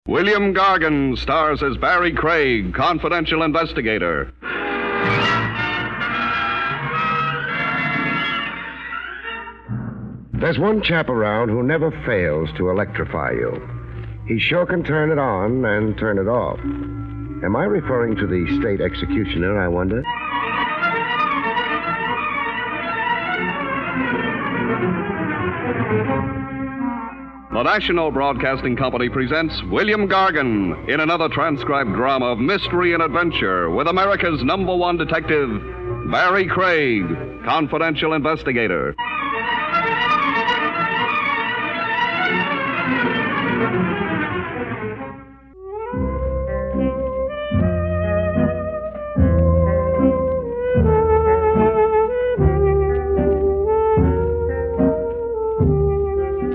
William Gargan stars as Barrie Craig, confidential investigator. There's one chap around who never fails to electrify you. He sure can turn it on and turn it off. Am I referring to the state executioner, I wonder? The National Broadcasting Company presents William Gargan in another transcribed drama of mystery and adventure with America's #1 detective, Barrie Craig, confidential investigator.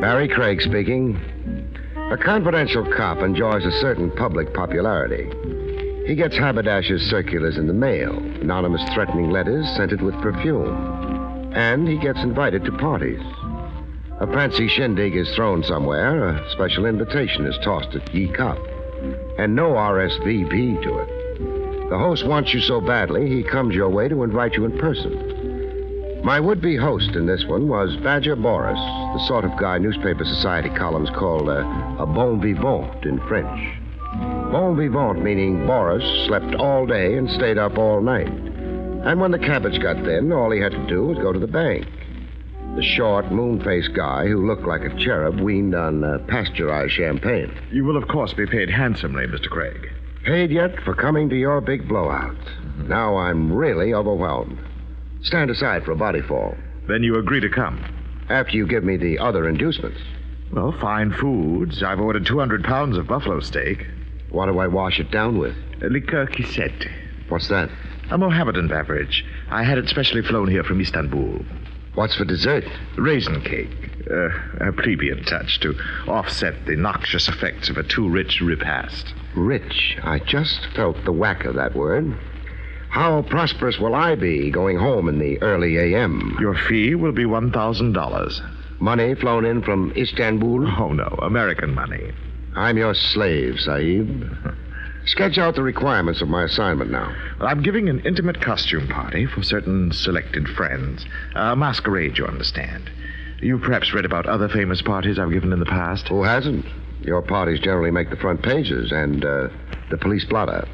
Barrie Craig speaking. A confidential cop enjoys a certain public popularity. He gets haberdashers' circulars in the mail, anonymous threatening letters scented with perfume, and he gets invited to parties. A fancy shindig is thrown somewhere, a special invitation is tossed at ye cop, and no RSVP to it. The host wants you so badly, he comes your way to invite you in person. My would-be host in this one was Badger Boris, the sort of guy newspaper society columns called a bon vivant in French. Bon vivant meaning Boris slept all day and stayed up all night. And when the cabbage got thin, all he had to do was go to the bank. The short, moon-faced guy who looked like a cherub weaned on pasteurized champagne. You will, of course, be paid handsomely, Mr. Craig. Paid yet for coming to your big blowout. Now I'm really overwhelmed. Stand aside for a body fall. Then you agree to come? After you give me the other inducements. Well, fine foods. I've ordered 200 pounds of buffalo steak. What do I wash it down with? Liqueur Quisette. What's that? A Mohammedan beverage. I had it specially flown here from Istanbul. What's for dessert? Raisin cake. A plebeian touch to offset the noxious effects of a too rich repast. Rich. I just felt the whack of that word. How prosperous will I be going home in the early a.m.? Your fee will be $1,000. Money flown in from Istanbul? Oh, no. American money. I'm your slave, Sahib. Sketch out the requirements of my assignment now. Well, I'm giving an intimate costume party for certain selected friends. A masquerade, you understand. You've perhaps read about other famous parties I've given in the past. Who hasn't? Your parties generally make the front pages and the police blotter.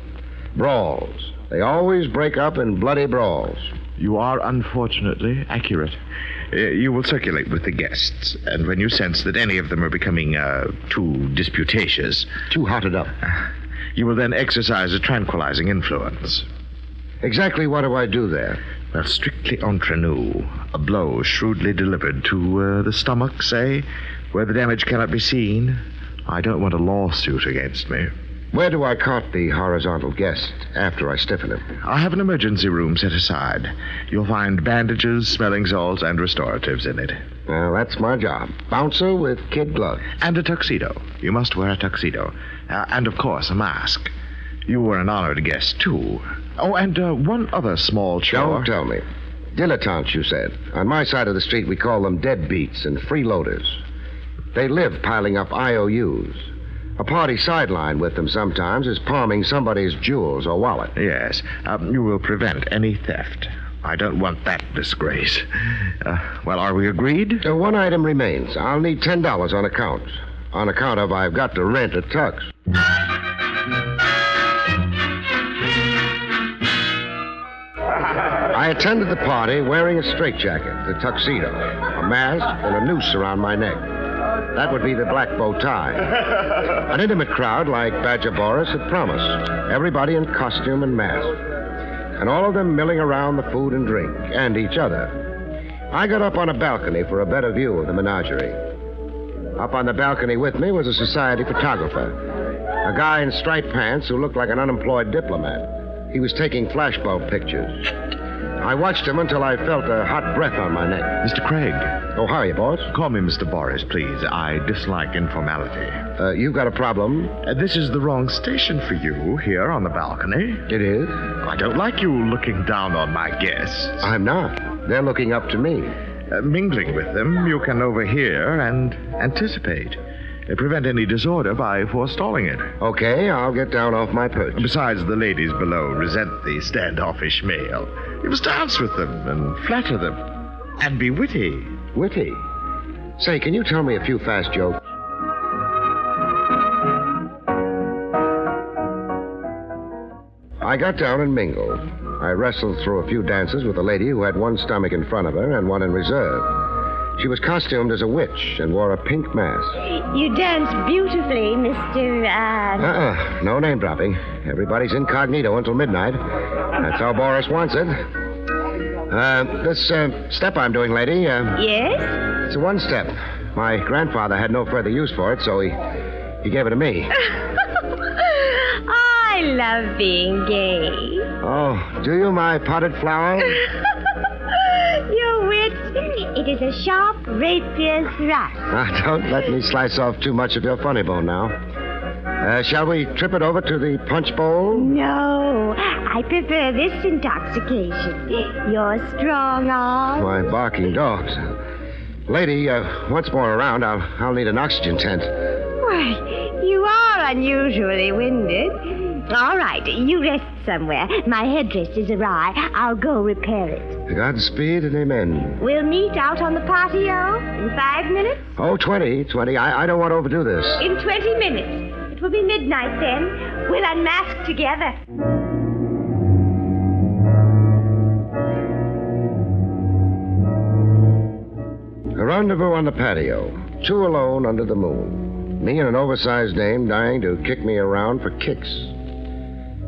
Brawls. They always break up in bloody brawls. You are unfortunately accurate. You will circulate with the guests, and when you sense that any of them are becoming too disputatious... Too hotted up. You will then exercise a tranquilizing influence. Exactly what do I do there? Well, strictly entre nous. A blow shrewdly delivered to the stomach, say, where the damage cannot be seen. I don't want a lawsuit against me. Where do I cart the horizontal guest after I stiffen him? I have an emergency room set aside. You'll find bandages, smelling salts, and restoratives in it. Well, that's my job. Bouncer with kid gloves. And a tuxedo. You must wear a tuxedo. And, of course, a mask. You were an honored guest, too. Oh, and one other small chore. Don't tell me. Dilettantes, you said. On my side of the street, we call them deadbeats and freeloaders. They live piling up IOUs. A party sideline with them sometimes is palming somebody's jewels or wallet. Yes. You will prevent any theft. I don't want that disgrace. Well, are we agreed? One item remains. I'll need $10 on account. On account of I've got to rent a tux. I attended the party wearing a straitjacket, a tuxedo, a mask, and a noose around my neck. That would be the black bow tie. An intimate crowd like Badger Boris had promised. Everybody in costume and mask. And all of them milling around the food and drink, and each other. I got up on a balcony for a better view of the menagerie. Up on the balcony with me was a society photographer. A guy in striped pants who looked like an unemployed diplomat. He was taking flashbulb pictures. I watched him until I felt a hot breath on my neck. Mr. Craig. Oh, how are you, boss? Call me Mr. Boris, please. I dislike informality. You've got a problem? This is the wrong station for you, here on the balcony. It is? I don't like you looking down on my guests. I'm not. They're looking up to me. Mingling with them, you can overhear and anticipate. prevent any disorder by forestalling it. Okay, I'll get down off my perch. Besides, the ladies below resent the standoffish male. You must dance with them and flatter them. And be witty. Witty? Say, can you tell me a few fast jokes? I got down and mingled. I wrestled through a few dances with a lady who had one stomach in front of her and one in reserve. She was costumed as a witch and wore a pink mask. You dance beautifully, Mr. No name dropping. Everybody's incognito until midnight. That's how Boris wants it. This step I'm doing, lady, Yes? it's a one-step. My grandfather had no further use for it, so he gave it to me. I love being gay. Oh, do you, my potted flower? You wit. It is a sharp rapier's thrust. Don't let me slice off too much of your funny bone now. Shall we trip it over to the punch bowl? No, I prefer this intoxication. Your strong arm. My barking dogs. Lady, once more around, I'll need an oxygen tent. Why, you are unusually winded. All right, you rest somewhere. My headdress is awry. I'll go repair it. Godspeed and amen. We'll meet out on the patio in 5 minutes. Oh, 20. I don't want to overdo this. In 20 minutes. It will be midnight then. We'll unmask together. A rendezvous on the patio. Two alone under the moon. Me and an oversized dame dying to kick me around for kicks.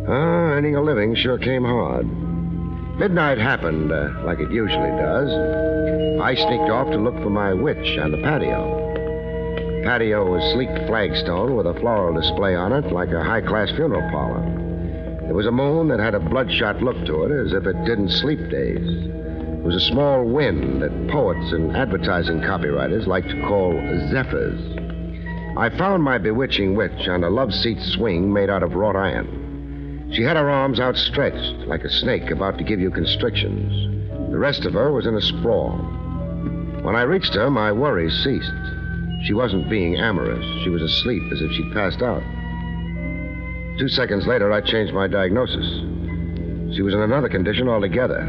Earning a living sure came hard. Midnight happened, like it usually does. I sneaked off to look for my witch on the patio. Patio was sleek flagstone with a floral display on it like a high-class funeral parlor. There was a moon that had a bloodshot look to it, as if it didn't sleep days. It was a small wind that poets and advertising copywriters like to call zephyrs. I found my bewitching witch on a love-seat swing made out of wrought iron. She had her arms outstretched, like a snake about to give you constrictions. The rest of her was in a sprawl. When I reached her, my worries ceased. She wasn't being amorous. She was asleep, as if she'd passed out. 2 seconds later, I changed my diagnosis. She was in another condition altogether.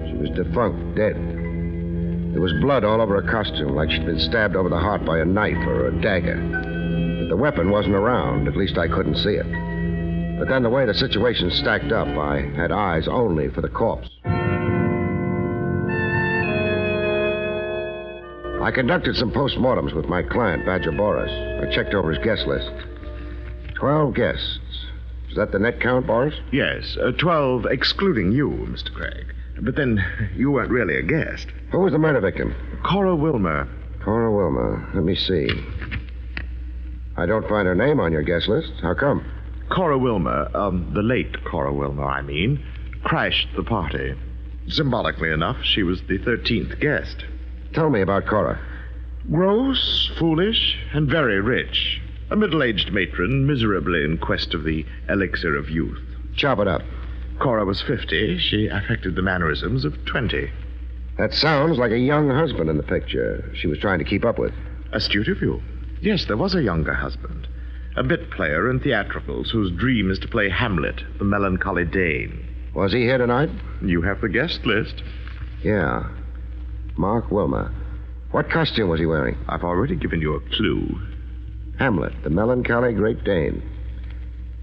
She was defunct, dead. There was blood all over her costume, like she'd been stabbed over the heart by a knife or a dagger. But the weapon wasn't around. At least I couldn't see it. But then the way the situation stacked up, I had eyes only for the corpse. I conducted some postmortems with my client, Badger Boris. I checked over his guest list. 12 guests. Is that the net count, Boris? Yes, 12 excluding you, Mr. Craig. But then you weren't really a guest. Who was the murder victim? Cora Wilmer. Cora Wilmer. Let me see. I don't find her name on your guest list. How come? Cora Wilmer, the late Cora Wilmer, I mean, crashed the party. Symbolically enough, she was the 13th guest. Tell me about Cora. Gross, foolish, and very rich. A middle-aged matron miserably in quest of the elixir of youth. Chop it up. Cora was 50. She affected the mannerisms of 20. That sounds like a young husband in the picture she was trying to keep up with. Astute of you. Yes, there was a younger husband. A bit player in theatricals whose dream is to play Hamlet, the melancholy Dane. Was he here tonight? You have the guest list. Yeah. Mark Wilmer. What costume was he wearing? I've already given you a clue. Hamlet, the melancholy Great Dane.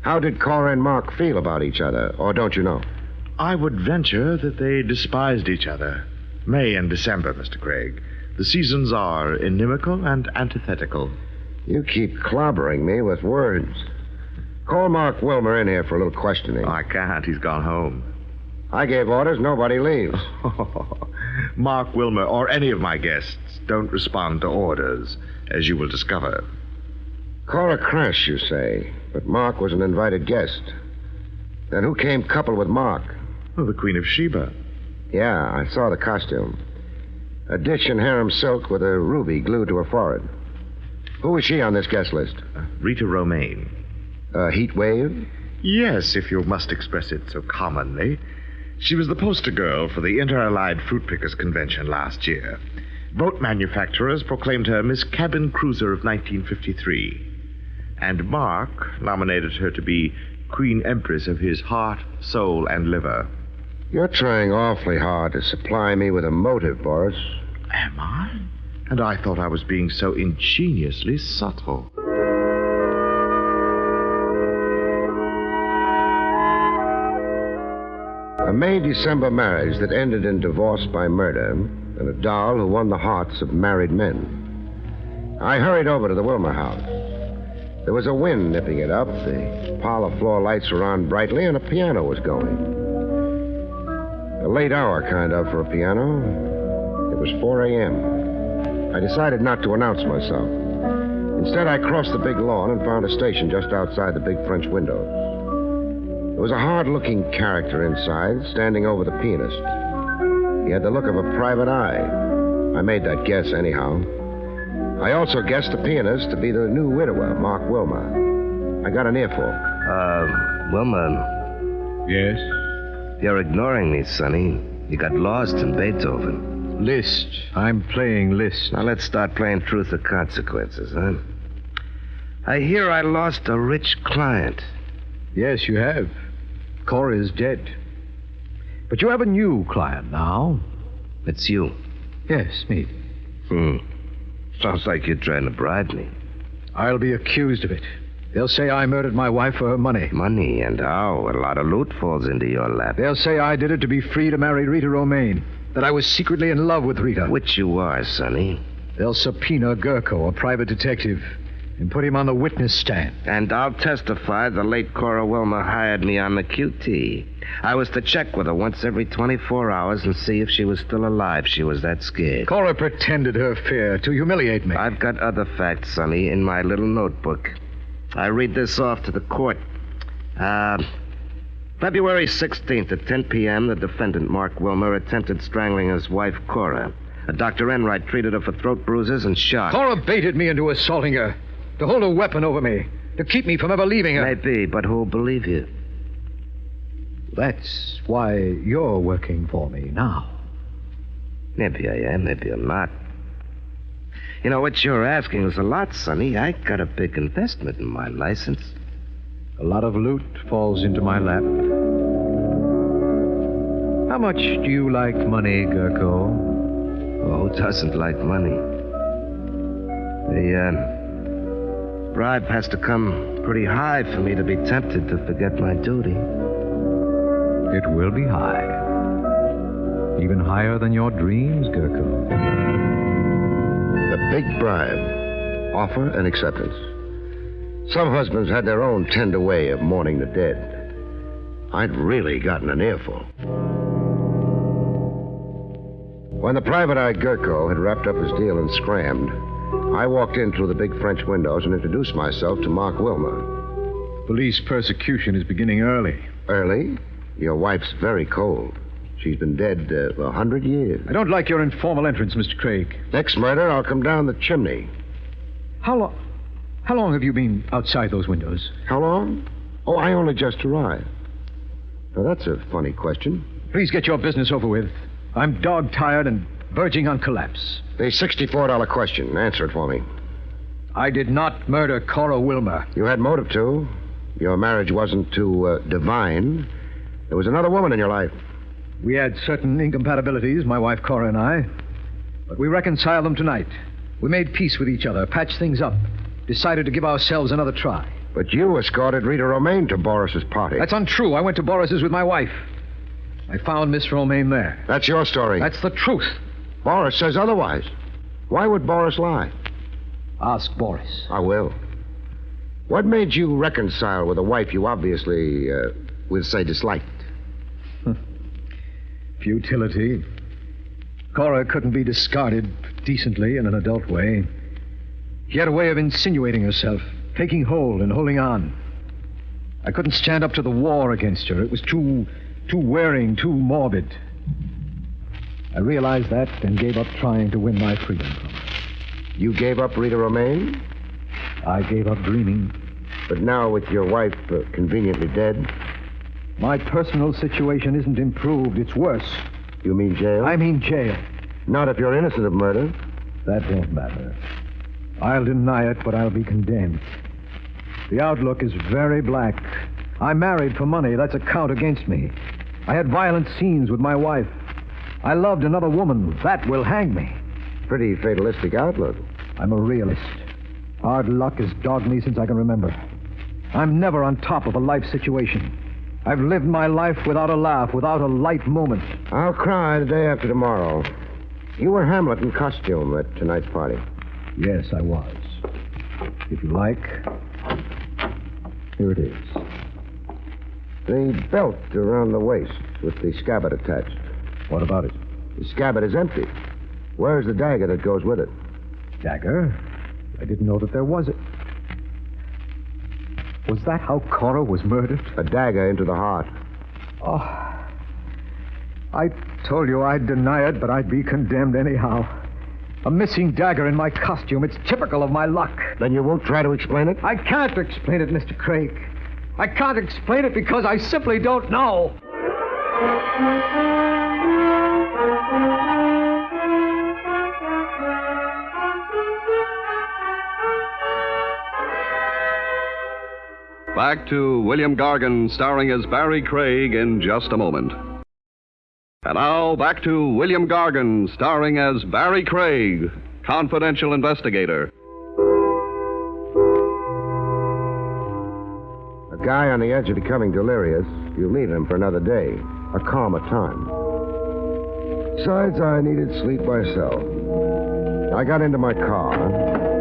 How did Cora and Mark feel about each other, or don't you know? I would venture that they despised each other. May and December, Mr. Craig. The seasons are inimical and antithetical. You keep clobbering me with words. Call Mark Wilmer in here for a little questioning. I can't. He's gone home. I gave orders. Nobody leaves. Mark Wilmer or any of my guests don't respond to orders, as you will discover. Cora crashed, you say, but Mark was an invited guest. Then who came coupled with Mark? Oh, the Queen of Sheba. Yeah, I saw the costume. A dish in harem silk with a ruby glued to her forehead. Who was she on this guest list? Rita Romaine. A heat wave? Yes, if you must express it so commonly. She was the poster girl for the Inter-Allied Fruit Pickers Convention last year. Boat manufacturers proclaimed her Miss Cabin Cruiser of 1953. And Mark nominated her to be Queen Empress of his heart, soul, and liver. You're trying awfully hard to supply me with a motive, Boris. Am I? And I thought I was being so ingeniously subtle. A May-December marriage that ended in divorce by murder, and a doll who won the hearts of married men. I hurried over to the Wilmer house. There was a wind nipping it up, the parlor floor lights were on brightly, and a piano was going. A late hour, kind of, for a piano. It was 4 a.m. I decided not to announce myself. Instead, I crossed the big lawn and found a station just outside the big French windows. There was a hard-looking character inside, standing over the pianist. He had the look of a private eye. I made that guess anyhow. I also guessed the pianist to be the new widower, Mark Wilmer. I got an earful. Wilmer. Yes? You're ignoring me, Sonny. You got lost in Beethoven. Liszt. I'm playing Liszt. Now let's start playing truth or consequences, huh? I hear I lost a rich client. Yes, you have. Cora is dead. But you have a new client now. It's you. Yes, me. Sounds like you're trying to bribe me. I'll be accused of it. They'll say I murdered my wife for her money. Money, and how? A lot of loot falls into your lap. They'll say I did it to be free to marry Rita Romaine. That I was secretly in love with Rita. Which you are, Sonny. They'll subpoena Gurko, a private detective, and put him on the witness stand. And I'll testify the late Cora Wilmer hired me on the QT. I was to check with her once every 24 hours and see if she was still alive. She was that scared. Cora pretended her fear to humiliate me. I've got other facts, Sonny, in my little notebook. I read this off to the court. February 16th at 10 p.m., the defendant, Mark Wilmer, attempted strangling his wife, Cora. Dr. Enright treated her for throat bruises and shot. Cora baited me into assaulting her, to hold a weapon over me, to keep me from ever leaving her. Maybe, but who'll believe you? That's why you're working for me now. Maybe I am, maybe I'm not. You know, what you're asking is a lot, Sonny. I got a big investment in my license. A lot of loot falls into my lap. How much do you like money, Gurko? Oh, who doesn't like money? The bribe has to come pretty high for me to be tempted to forget my duty. It will be high. Even higher than your dreams, Gurko. The big bribe. Offer and acceptance. Some husbands had their own tender way of mourning the dead. I'd really gotten an earful. When the private eye Gurko had wrapped up his deal and scrammed, I walked in through the big French windows and introduced myself to Mark Wilmer. Police persecution is beginning early. Early? Your wife's very cold. She's been dead 100 years. I don't like your informal entrance, Mr. Craig. Next murder, I'll come down the chimney. How long have you been outside those windows? How long? Oh, I only just arrived. Now, that's a funny question. Please get your business over with. I'm dog-tired and verging on collapse. The $64 question. Answer it for me. I did not murder Cora Wilmer. You had motive to. Your marriage wasn't too divine. There was another woman in your life. We had certain incompatibilities, my wife Cora and I. But we reconciled them tonight. We made peace with each other, patched things up, decided to give ourselves another try. But you escorted Rita Romaine to Boris's party. That's untrue. I went to Boris's with my wife. I found Miss Romaine there. That's your story. That's the truth. Boris says otherwise. Why would Boris lie? Ask Boris. I will. What made you reconcile with a wife you obviously, we'll say, disliked? Futility. Cora couldn't be discarded decently in an adult way. She had a way of insinuating herself, taking hold and holding on. I couldn't stand up to the war against her. It was too wearing, too morbid. I realized that and gave up trying to win my freedom from her. You gave up Rita Romaine? I gave up dreaming. But now with your wife conveniently dead? My personal situation isn't improved. It's worse. You mean jail? I mean jail. Not if you're innocent of murder. That won't matter. I'll deny it, but I'll be condemned. The outlook is very black. I married for money. That's a count against me. I had violent scenes with my wife. I loved another woman. That will hang me. Pretty fatalistic outlook. I'm a realist. Hard luck has dogged me since I can remember. I'm never on top of a life situation. I've lived my life without a laugh, without a light moment. I'll cry the day after tomorrow. You were Hamlet in costume at tonight's party. Yes, I was. If you like, here it is. The belt around the waist with the scabbard attached. What about it? The scabbard is empty. Where's the dagger that goes with it? Dagger? I didn't know that there was it. Was that how Cora was murdered? A dagger into the heart. Oh. I told you I'd deny it, but I'd be condemned anyhow. A missing dagger in my costume. It's typical of my luck. Then you won't try to explain it? I can't explain it, Mr. Craig. I can't explain it because I simply don't know. Back to William Gargan, starring as Barrie Craig, in just a moment. And now, back to William Gargan, starring as Barrie Craig, confidential investigator. A guy on the edge of becoming delirious, you leave him for another day, a calmer time. Besides, I needed sleep myself. I got into my car.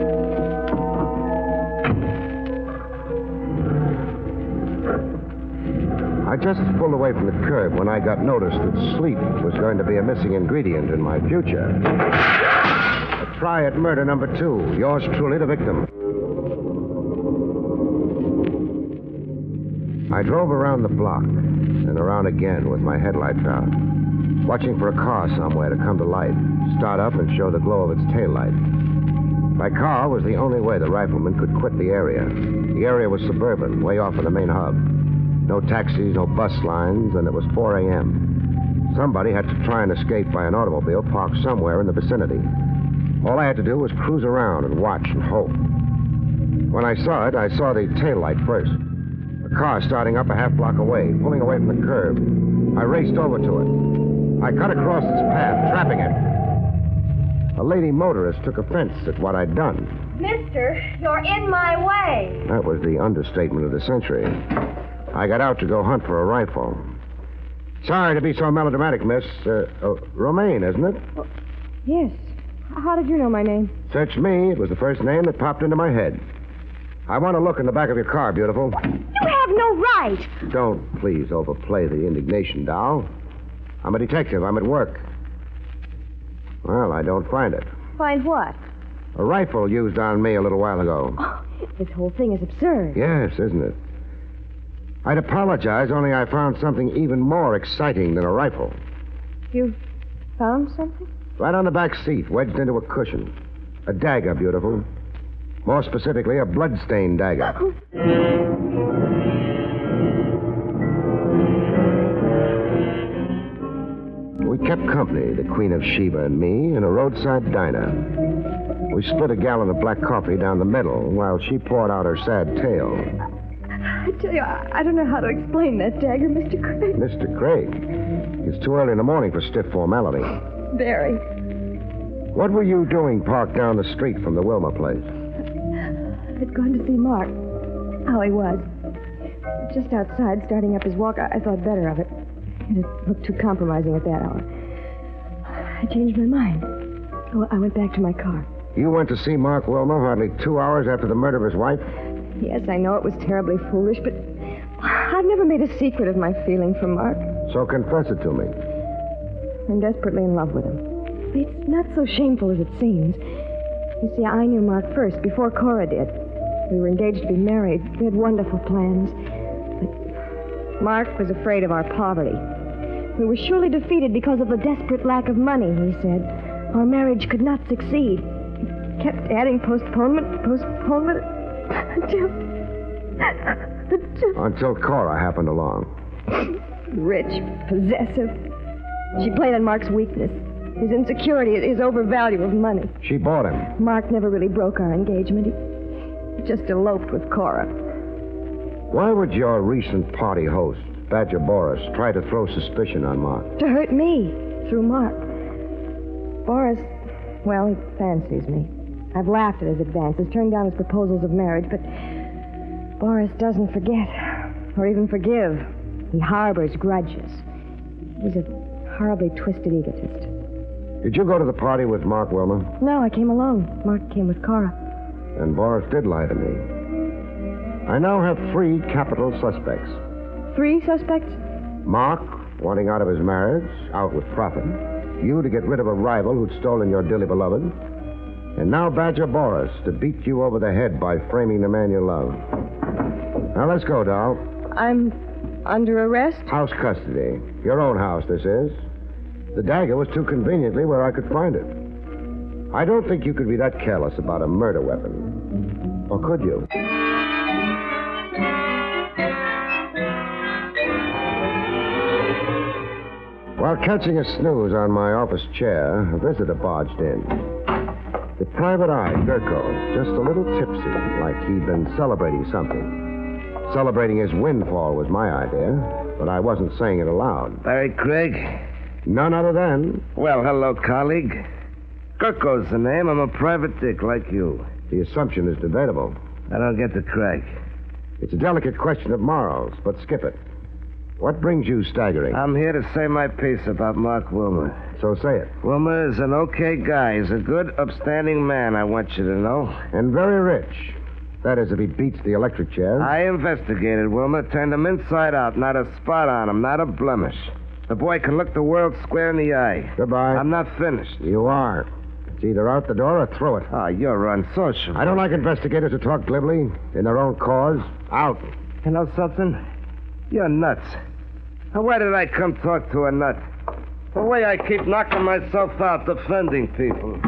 I just pulled away from the curb when I got notice that sleep was going to be a missing ingredient in my future. A try at murder number 2. Yours truly, the victim. I drove around the block and around again with my headlights out, watching for a car somewhere to come to light, start up and show the glow of its taillight. My car was the only way the rifleman could quit the area. The area was suburban, way off of the main hub. No taxis, no bus lines, and it was 4 a.m. Somebody had to try and escape by an automobile parked somewhere in the vicinity. All I had to do was cruise around and watch and hope. When I saw it, I saw the taillight first. A car starting up a half block away, pulling away from the curb. I raced over to it. I cut across its path, trapping it. A lady motorist took offense at what I'd done. Mister, you're in my way. That was the understatement of the century. I got out to go hunt for a rifle. Sorry to be so melodramatic, miss. Romaine, isn't it? Oh, yes. How did you know my name? Search me. It was the first name that popped into my head. I want to look in the back of your car, beautiful. You have no right. Don't please overplay the indignation, doll. I'm a detective. I'm at work. Well, I don't find it. Find what? A rifle used on me a little while ago. Oh, this whole thing is absurd. Yes, isn't it? I'd apologize, only I found something even more exciting than a rifle. You found something? Right on the back seat, wedged into a cushion. A dagger, beautiful. More specifically, a blood-stained dagger. We kept company, the Queen of Sheba and me, in a roadside diner. We split a gallon of black coffee down the middle while she poured out her sad tale. I tell you, I don't know how to explain that dagger, Mr. Craig. Mr. Craig? It's too early in the morning for stiff formality. Barrie. What were you doing parked down the street from the Wilma place? I'd gone to see Mark. How he was. Just outside, starting up his walk, I thought better of it. It looked too compromising at that hour. I changed my mind. I went back to my car. You went to see Mark Wilma hardly 2 hours after the murder of his wife? Yes, I know it was terribly foolish, but I've never made a secret of my feeling for Mark. So confess it to me. I'm desperately in love with him. It's not so shameful as it seems. You see, I knew Mark first, before Cora did. We were engaged to be married. We had wonderful plans. But Mark was afraid of our poverty. We were surely defeated because of the desperate lack of money, he said. Our marriage could not succeed. He kept adding postponement, until Cora happened along. Rich, possessive. She played on Mark's weakness. His insecurity, his overvalue of money. She bought him. Mark never really broke our engagement. He just eloped with Cora. Why would your recent party host, Badger Boris, try to throw suspicion on Mark? To hurt me, through Mark. Boris, well, he fancies me. I've laughed at his advances, turned down his proposals of marriage, but Boris doesn't forget, or even forgive. He harbors grudges. He's a horribly twisted egotist. Did you go to the party with Mark, Wilma? No, I came alone. Mark came with Cora. And Boris did lie to me. I now have 3 capital suspects. 3 suspects? Mark, wanting out of his marriage, out with profit. You to get rid of a rival who'd stolen your dearly beloved. And now Badger Boris to beat you over the head by framing the man you love. Now let's go, doll. I'm under arrest? House custody. Your own house, this is. The dagger was too conveniently where I could find it. I don't think you could be that careless about a murder weapon. Or could you? While catching a snooze on my office chair, a visitor barged in. The private eye, Gurko, just a little tipsy, like he'd been celebrating something. Celebrating his windfall was my idea, but I wasn't saying it aloud. Barrie Craig? None other than... Well, hello, colleague. Gurko's the name. I'm a private dick like you. The assumption is debatable. I don't get the crack. It's a delicate question of morals, but skip it. What brings you staggering? I'm here to say my piece about Mark Wilmer. So say it. Wilmer is an okay guy. He's a good, upstanding man, I want you to know. And very rich. That is, if he beats the electric chair. I investigated Wilmer, turned him inside out, not a spot on him, not a blemish. The boy can look the world square in the eye. Goodbye. I'm not finished. You are. It's either out the door or through it. Oh, you're unsociable. I don't like investigators who talk glibly, in their own cause. Out. You know something? You're nuts. Now, why did I come talk to a nut? The way I keep knocking myself out defending people.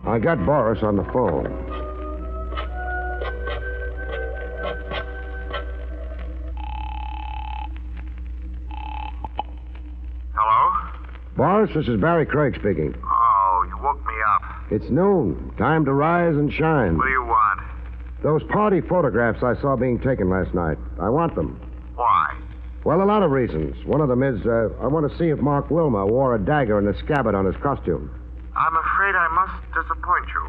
I got Boris on the phone. Boris, this is Barrie Craig speaking. Oh, you woke me up. It's noon. Time to rise and shine. What do you want? Those party photographs I saw being taken last night. I want them. Why? Well, a lot of reasons. One of them is I want to see if Mark Wilmer wore a dagger and a scabbard on his costume. I'm afraid I must disappoint you.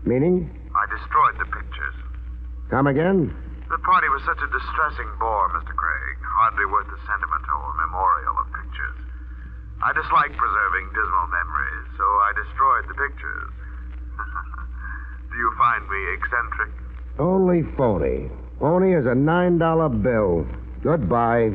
Meaning? I destroyed the pictures. Come again? The party was such a distressing bore, Mr. Craig. Hardly worth the sentiment or memorial of pictures. I dislike preserving dismal memories, so I destroyed the pictures. Do you find me eccentric? Only phony. Phony as a $9 bill. Goodbye.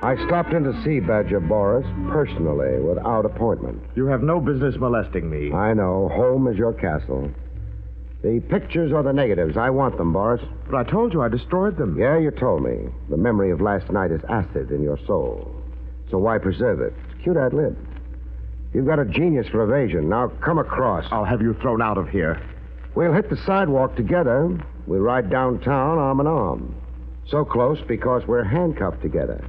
I stopped in to see Badger Boris personally, without appointment. You have no business molesting me. I know. Home is your castle. The pictures or the negatives, I want them, Boris. But I told you I destroyed them. Yeah, you told me. The memory of last night is acid in your soul. So why preserve it? It's cute ad lib. You've got a genius for evasion. Now come across. I'll have you thrown out of here. We'll hit the sidewalk together. We'll ride downtown arm in arm. So close because we're handcuffed together.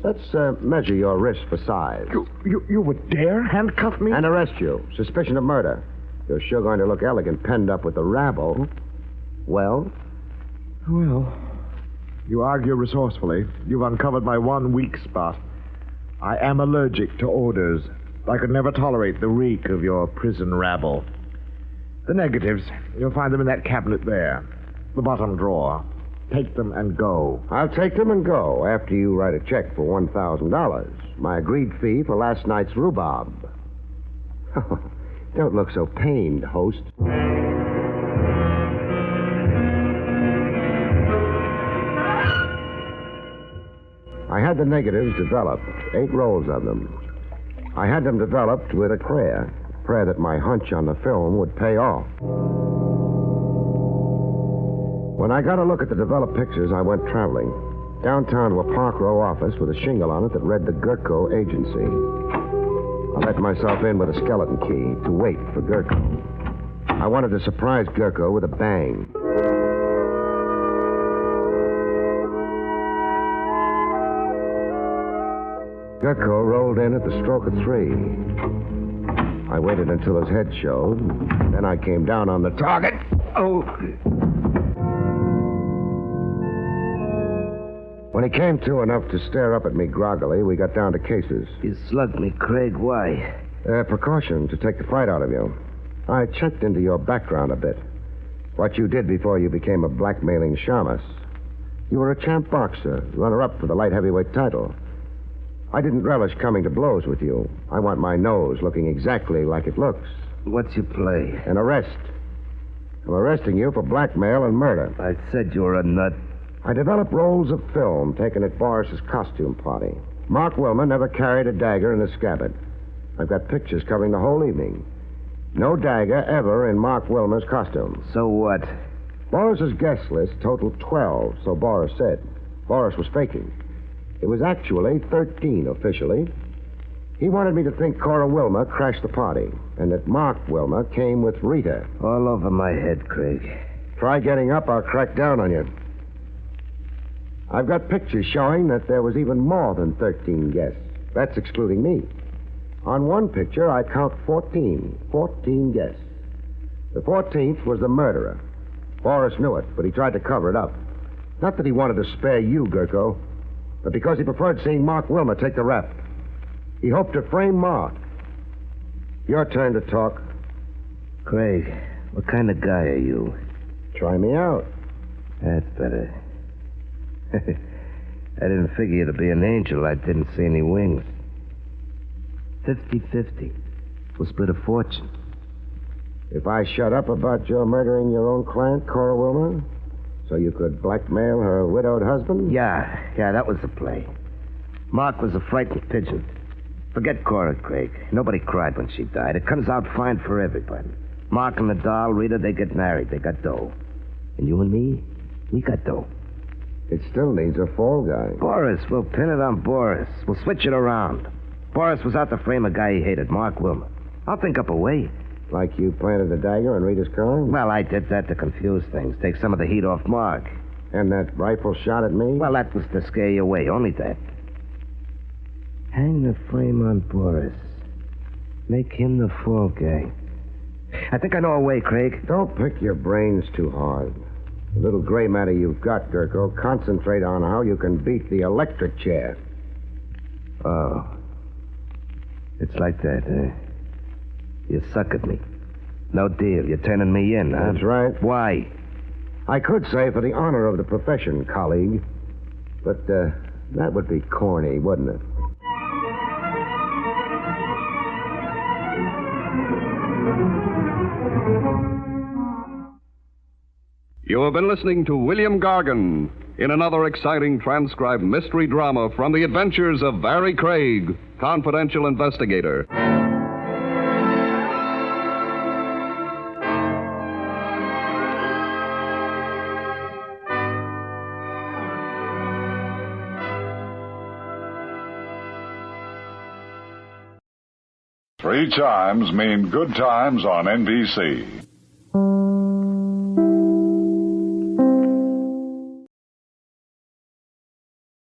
Let's measure your wrist for size. You would dare handcuff me? And arrest you. Suspicion of murder. You're sure going to look elegant penned up with the rabble. Well? Well, you argue resourcefully. You've uncovered my one weak spot. I am allergic to odors. I could never tolerate the reek of your prison rabble. The negatives, you'll find them in that cabinet there. The bottom drawer. Take them and go. I'll take them and go after you write a check for $1,000. My agreed fee for last night's rhubarb. Don't look so pained, host. I had the negatives developed, 8 rolls of them. I had them developed with a prayer that my hunch on the film would pay off. When I got a look at the developed pictures, I went traveling. Downtown to a Park Row office with a shingle on it that read the Gurko Agency. I let myself in with a skeleton key to wait for Gurko. I wanted to surprise Gurko with a bang. Gurko rolled in at the stroke of 3. I waited until his head showed. Then I came down on the target. Oh! When he came to enough to stare up at me groggily, we got down to cases. You slugged me, Craig. Why? Precaution to take the fight out of you. I checked into your background a bit. What you did before you became a blackmailing shamus. You were a champ boxer, runner-up for the light heavyweight title. I didn't relish coming to blows with you. I want my nose looking exactly like it looks. What's your play? An arrest. I'm arresting you for blackmail and murder. I said you were a nut. I developed rolls of film taken at Boris's costume party. Mark Wilmer never carried a dagger in the scabbard. I've got pictures covering the whole evening. No dagger ever in Mark Wilmer's costume. So what? Boris's guest list totaled 12, so Boris said. Boris was faking. It was actually 13 officially. He wanted me to think Cora Wilmer crashed the party, and that Mark Wilmer came with Rita. All over my head, Craig. Try getting up, I'll crack down on you. I've got pictures showing that there was even more than 13 guests. That's excluding me. On one picture, I count 14. 14 guests. The 14th was the murderer. Boris knew it, but he tried to cover it up. Not that he wanted to spare you, Gurko, but because he preferred seeing Mark Wilmer take the rap. He hoped to frame Mark. Your turn to talk. Craig, what kind of guy are you? Try me out. That's better. I didn't figure you to be an angel. I didn't see any wings. 50-50. We'll split a fortune. If I shut up about your murdering your own client, Cora Wilmer, so you could blackmail her widowed husband? Yeah, that was the play. Mark was a frightened pigeon. Forget Cora, Craig. Nobody cried when she died. It comes out fine for everybody. Mark and the doll, Rita, they get married. They got dough. And you and me, we got dough. It still needs a fall guy. Boris, we'll pin it on Boris. We'll switch it around. Boris was out to frame a guy he hated, Mark Wilmer. I'll think up a way. Like you planted a dagger in Rita's car? Well, I did that to confuse things, take some of the heat off Mark. And that rifle shot at me? Well, that was to scare you away, only that. Hang the frame on Boris. Make him the fall guy. I think I know a way, Craig. Don't pick your brains too hard. The little gray matter you've got, Gurko, concentrate on how you can beat the electric chair. Oh. It's like that, huh? You suck at me. No deal. You're turning me in, huh? That's right. Why? I could say for the honor of the profession, colleague. But, that would be corny, wouldn't it? You have been listening to William Gargan in another exciting transcribed mystery drama from the adventures of Barrie Craig, confidential investigator. 3 chimes mean good times on NBC.